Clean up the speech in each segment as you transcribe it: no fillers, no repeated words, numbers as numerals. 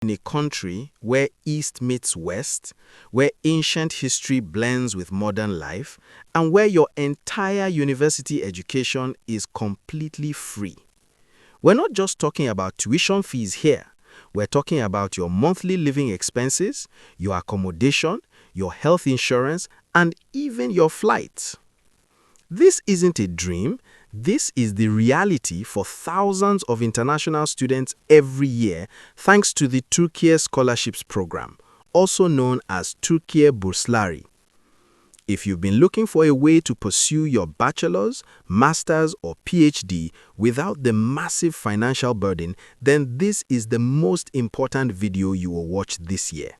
in a country where East meets West, where ancient history blends with modern life, and where your entire university education is completely free. We're not just talking about tuition fees here. We're talking about your monthly living expenses, your accommodation, your health insurance, and even your flights. This isn't a dream. This is the reality for thousands of international students every year thanks to the Türkiye Scholarships program, also known as Türkiye Burslari. If you've been looking for a way to pursue your bachelor's, master's, or PhD without the massive financial burden, then this is the most important video you will watch this year.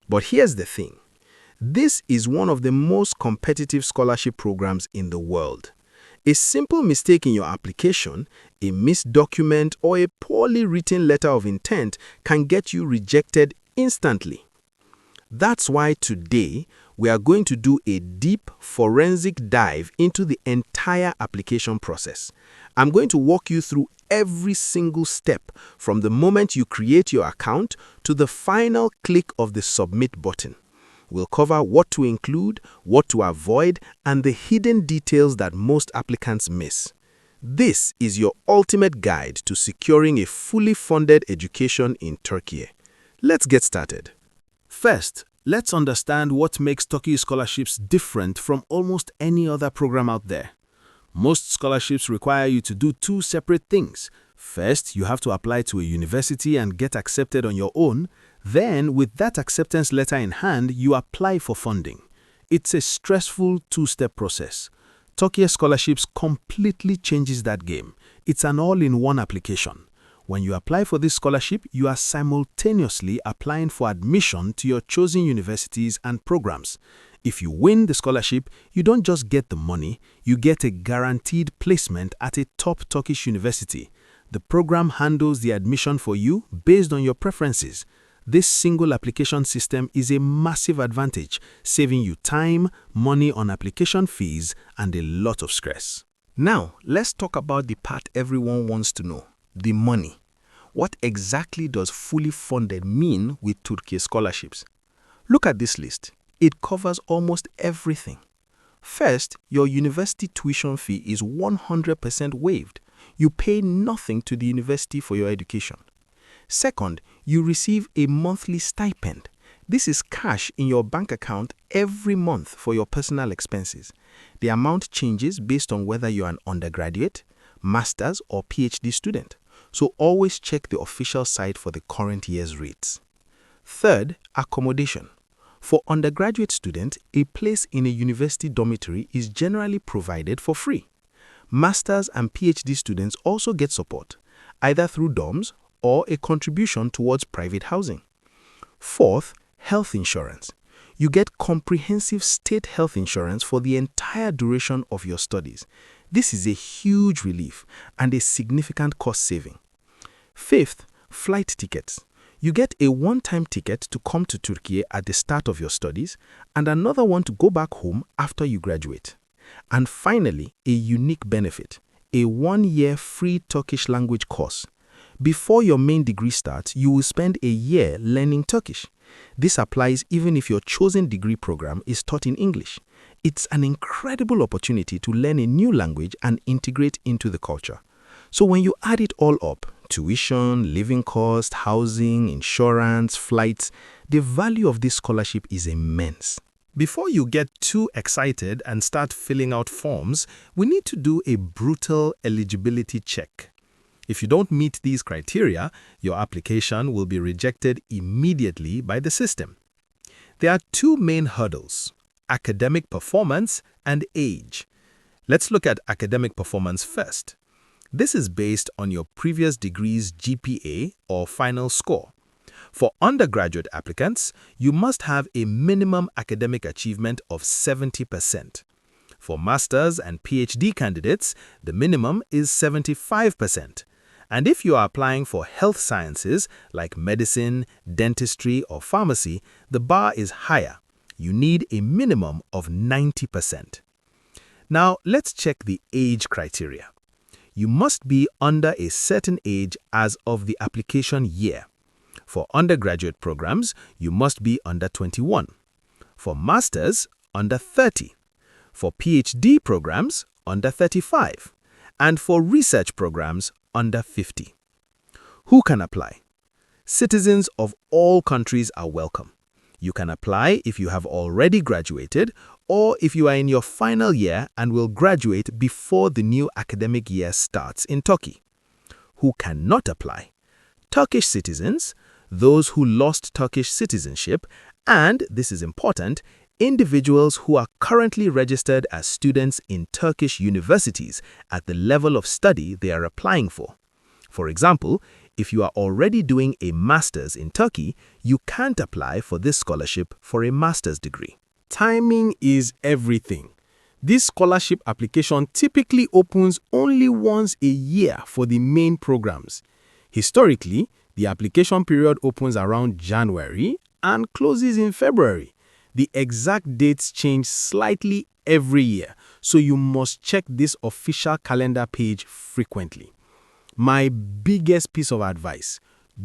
But here's the thing. This is one of the most competitive scholarship programs in the world. A simple mistake in your application, a missed document, or a poorly written letter of intent can get you rejected instantly. That's why today we are going to do a deep forensic dive into the entire application process. I'm going to walk you through every single step from the moment you create your account to the final click of the submit button. We'll cover what to include, what to avoid, and the hidden details that most applicants miss. This is your ultimate guide to securing a fully funded education in Turkey. Let's get started. First, let's understand what makes Turkish scholarships different from almost any other program out there. Most scholarships require you to do two separate things. First, you have to apply to a university and get accepted on your own. Then, with that acceptance letter in hand, you apply for funding. It's a stressful two-step process. Turkish Scholarships completely changes that game. It's an all-in-one application. When you apply for this scholarship, you are simultaneously applying for admission to your chosen universities and programs. If you win the scholarship, you don't just get the money, you get a guaranteed placement at a top Turkish university. The program handles the admission for you based on your preferences. This single application system is a massive advantage, saving you time, money on application fees, and a lot of stress. Now, let's talk about the part everyone wants to know, the money. What exactly does fully funded mean with Türkiye Scholarships? Look at this list. It covers almost everything. First, your university tuition fee is 100% waived. You pay nothing to the university for your education. Second, you receive a monthly stipend. This is cash in your bank account every month for your personal expenses. The amount changes based on whether you're an undergraduate, master's, or PhD student. So always check the official site for the current year's rates. Third, accommodation. For undergraduate students, a place in a university dormitory is generally provided for free. Masters and PhD students also get support, either through dorms or a contribution towards private housing. Fourth, health insurance. You get comprehensive state health insurance for the entire duration of your studies. This is a huge relief and a significant cost saving. Fifth, flight tickets. You get a one-time ticket to come to Turkey at the start of your studies and another one to go back home after you graduate. And finally, a unique benefit, a one-year free Turkish language course. Before your main degree starts, you will spend a year learning Turkish. This applies even if your chosen degree program is taught in English. It's an incredible opportunity to learn a new language and integrate into the culture. So when you add it all up, tuition, living cost, housing, insurance, flights, the value of this scholarship is immense. Before you get too excited and start filling out forms, we need to do a brutal eligibility check. If you don't meet these criteria, your application will be rejected immediately by the system. There are two main hurdles: academic performance and age. Let's look at academic performance first. This is based on your previous degree's GPA or final score. For undergraduate applicants, you must have a minimum academic achievement of 70%. For master's and PhD candidates, the minimum is 75%. And if you are applying for health sciences like medicine, dentistry, or pharmacy, the bar is higher. You need a minimum of 90%. Now, let's check the age criteria. You must be under a certain age as of the application year. For undergraduate programs, you must be under 21. For masters, under 30. For PhD programs, under 35. And for research programs, under 50. Who can apply? Citizens of all countries are welcome. You can apply if you have already graduated or if you are in your final year and will graduate before the new academic year starts in Turkey. Who cannot apply? Turkish citizens, those who lost Turkish citizenship, and, this is important, individuals who are currently registered as students in Turkish universities at the level of study they are applying for. For example, if you are already doing a master's in Turkey, you can't apply for this scholarship for a master's degree. Timing is everything. This scholarship application typically opens only once a year for the main programs. Historically, the application period opens around January and closes in February. The exact dates change slightly every year, so you must check this official calendar page frequently. My biggest piece of advice: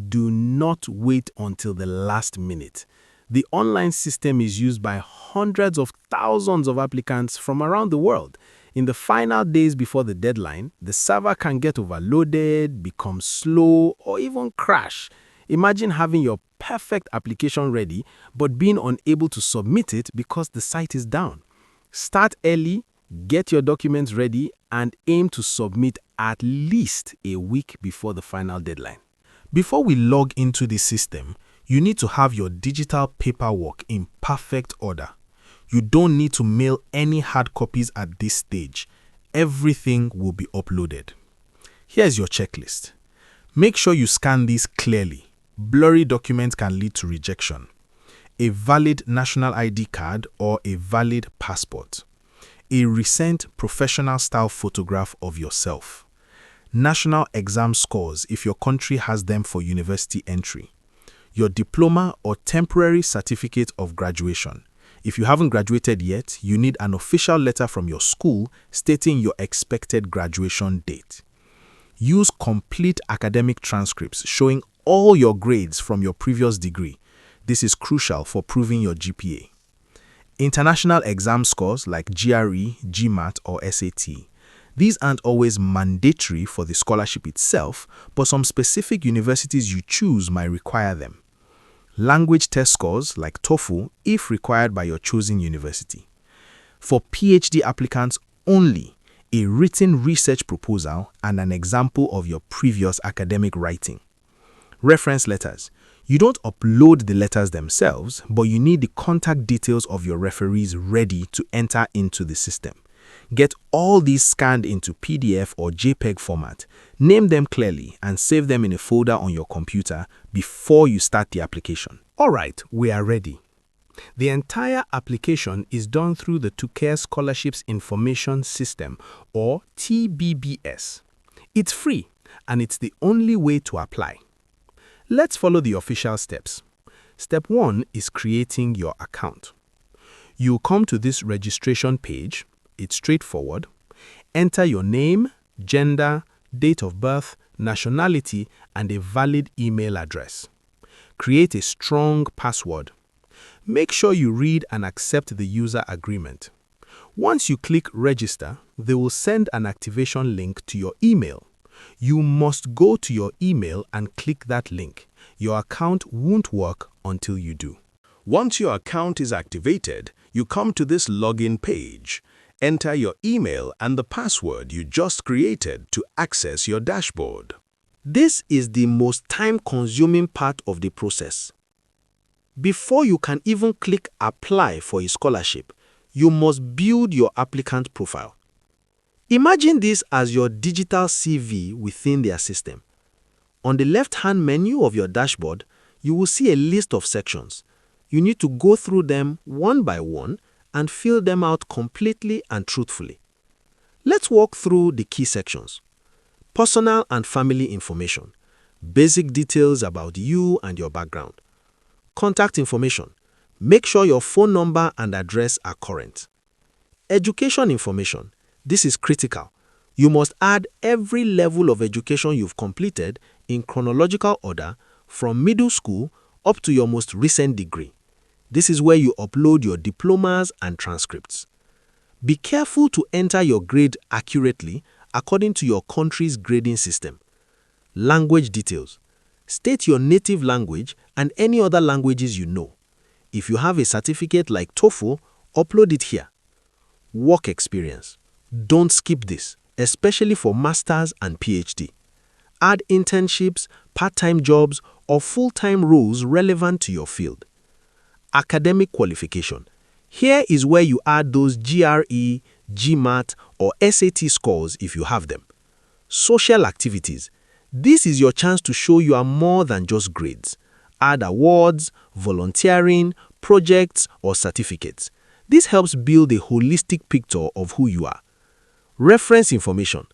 do not wait until the last minute. The online system is used by hundreds of thousands of applicants from around the world. In the final days before the deadline, the server can get overloaded, become slow, or even crash. Imagine having your perfect application ready, but being unable to submit it because the site is down. Start early, get your documents ready, and aim to submit at least a week before the final deadline. Before we log into the system, you need to have your digital paperwork in perfect order. You don't need to mail any hard copies at this stage. Everything will be uploaded. Here's your checklist. Make sure you scan these clearly. Blurry documents can lead to rejection. A valid national ID card or a valid passport. A recent professional-style photograph of yourself. National exam scores if your country has them for university entry. Your diploma or temporary certificate of graduation. If you haven't graduated yet, you need an official letter from your school stating your expected graduation date. Use complete academic transcripts showing all your grades from your previous degree. This is crucial for proving your GPA. International exam scores like GRE, GMAT, or SAT. These aren't always mandatory for the scholarship itself, but some specific universities you choose might require them. Language test scores like TOEFL if required by your chosen university. For PhD applicants only, a written research proposal and an example of your previous academic writing. Reference letters. You don't upload the letters themselves, but you need the contact details of your referees ready to enter into the system. Get all these scanned into PDF or JPEG format, name them clearly, and save them in a folder on your computer before you start the application. Alright, we are ready. The entire application is done through the Türkiye Scholarships Information System, or TBBS. It's free, and it's the only way to apply. Let's follow the official steps. Step 1 is creating your account. You'll come to this registration page. It's straightforward. Enter your name, gender, date of birth, nationality, and a valid email address. Create a strong password. Make sure you read and accept the user agreement. Once you click register, they will send an activation link to your email. You must go to your email and click that link. Your account won't work until you do. Once your account is activated, you come to this login page. Enter your email and the password you just created to access your dashboard. This is the most time-consuming part of the process. Before you can even click Apply for a scholarship, you must build your applicant profile. Imagine this as your digital CV within their system. On the left-hand menu of your dashboard, you will see a list of sections. You need to go through them one by one and fill them out completely and truthfully. Let's walk through the key sections. Personal and family information. Basic details about you and your background. Contact information. Make sure your phone number and address are current. Education information. This is critical. You must add every level of education you've completed in chronological order from middle school up to your most recent degree. This is where you upload your diplomas and transcripts. Be careful to enter your grade accurately according to your country's grading system. Language details. State your native language and any other languages you know. If you have a certificate like TOEFL, upload it here. Work experience. Don't skip this, especially for masters and PhD. Add internships, part-time jobs, or full-time roles relevant to your field. Academic qualification. Here is where you add those GRE, GMAT, or SAT scores if you have them. Social activities. This is your chance to show you are more than just grades. Add awards, volunteering, projects, or certificates. This helps build a holistic picture of who you are. Reference information.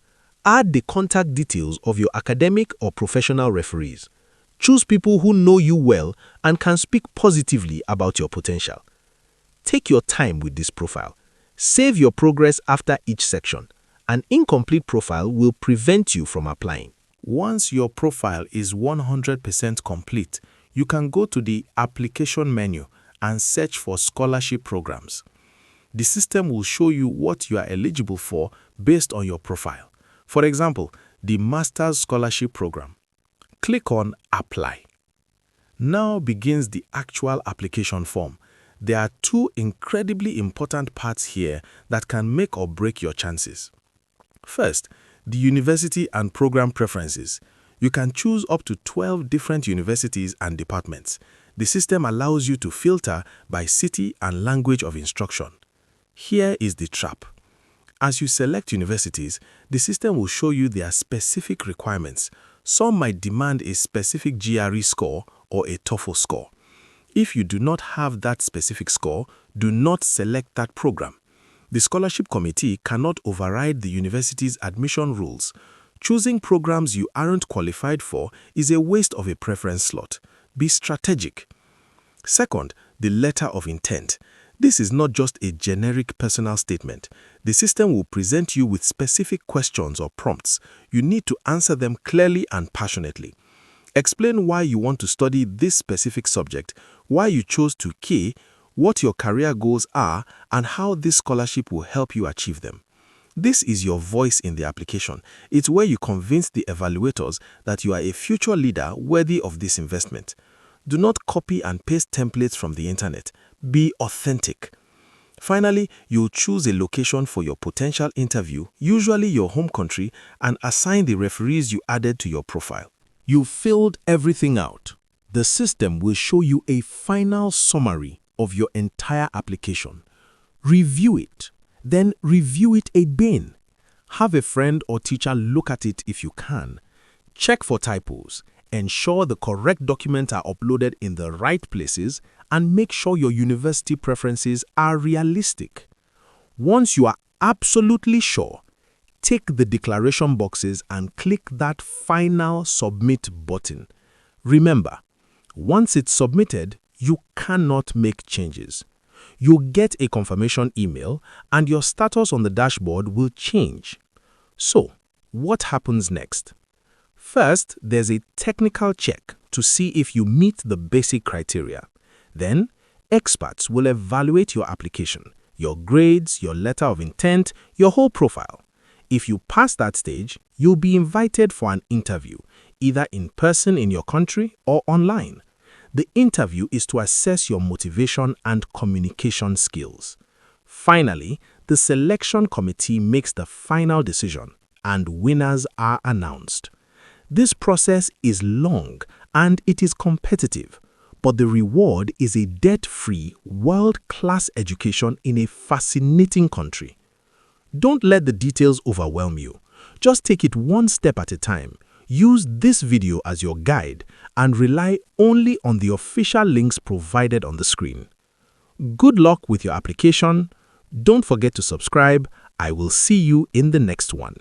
Add the contact details of your academic or professional referees. Choose people who know you well and can speak positively about your potential. Take your time with this profile. Save your progress after each section. An incomplete profile will prevent you from applying. Once your profile is 100% complete, you can go to the application menu and search for scholarship programs. The system will show you what you are eligible for based on your profile. For example, the Master's Scholarship Program. Click on Apply. Now begins the actual application form. There are two incredibly important parts here that can make or break your chances. First, the university and program preferences. You can choose up to 12 different universities and departments. The system allows you to filter by city and language of instruction. Here is the trap. As you select universities, the system will show you their specific requirements. Some might demand a specific GRE score or a TOEFL score. If you do not have that specific score, do not select that program. The scholarship committee cannot override the university's admission rules. Choosing programs you aren't qualified for is a waste of a preference slot. Be strategic. Second, the letter of intent. This is not just a generic personal statement. The system will present you with specific questions or prompts. You need to answer them clearly and passionately. Explain why you want to study this specific subject, why you chose Turkey, what your career goals are, and how this scholarship will help you achieve them. This is your voice in the application. It's where you convince the evaluators that you are a future leader worthy of this investment. Do not copy and paste templates from the internet. Be authentic. Finally, you'll choose a location for your potential interview, usually your home country, and assign the referees you added to your profile. You filled everything out. The system will show you a final summary of your entire application. Review it, then review it again. Have a friend or teacher look at it if you can. Check for typos. Ensure the correct documents are uploaded in the right places, and make sure your university preferences are realistic. Once you are absolutely sure, tick the declaration boxes and click that final submit button. Remember, once it's submitted, you cannot make changes. You'll get a confirmation email and your status on the dashboard will change. So, what happens next? First, there's a technical check to see if you meet the basic criteria. Then, experts will evaluate your application, your grades, your letter of intent, your whole profile. If you pass that stage, you'll be invited for an interview, either in person in your country or online. The interview is to assess your motivation and communication skills. Finally, the selection committee makes the final decision, and winners are announced. This process is long and it is competitive, but the reward is a debt-free, world-class education in a fascinating country. Don't let the details overwhelm you. Just take it one step at a time. Use this video as your guide and rely only on the official links provided on the screen. Good luck with your application. Don't forget to subscribe. I will see you in the next one.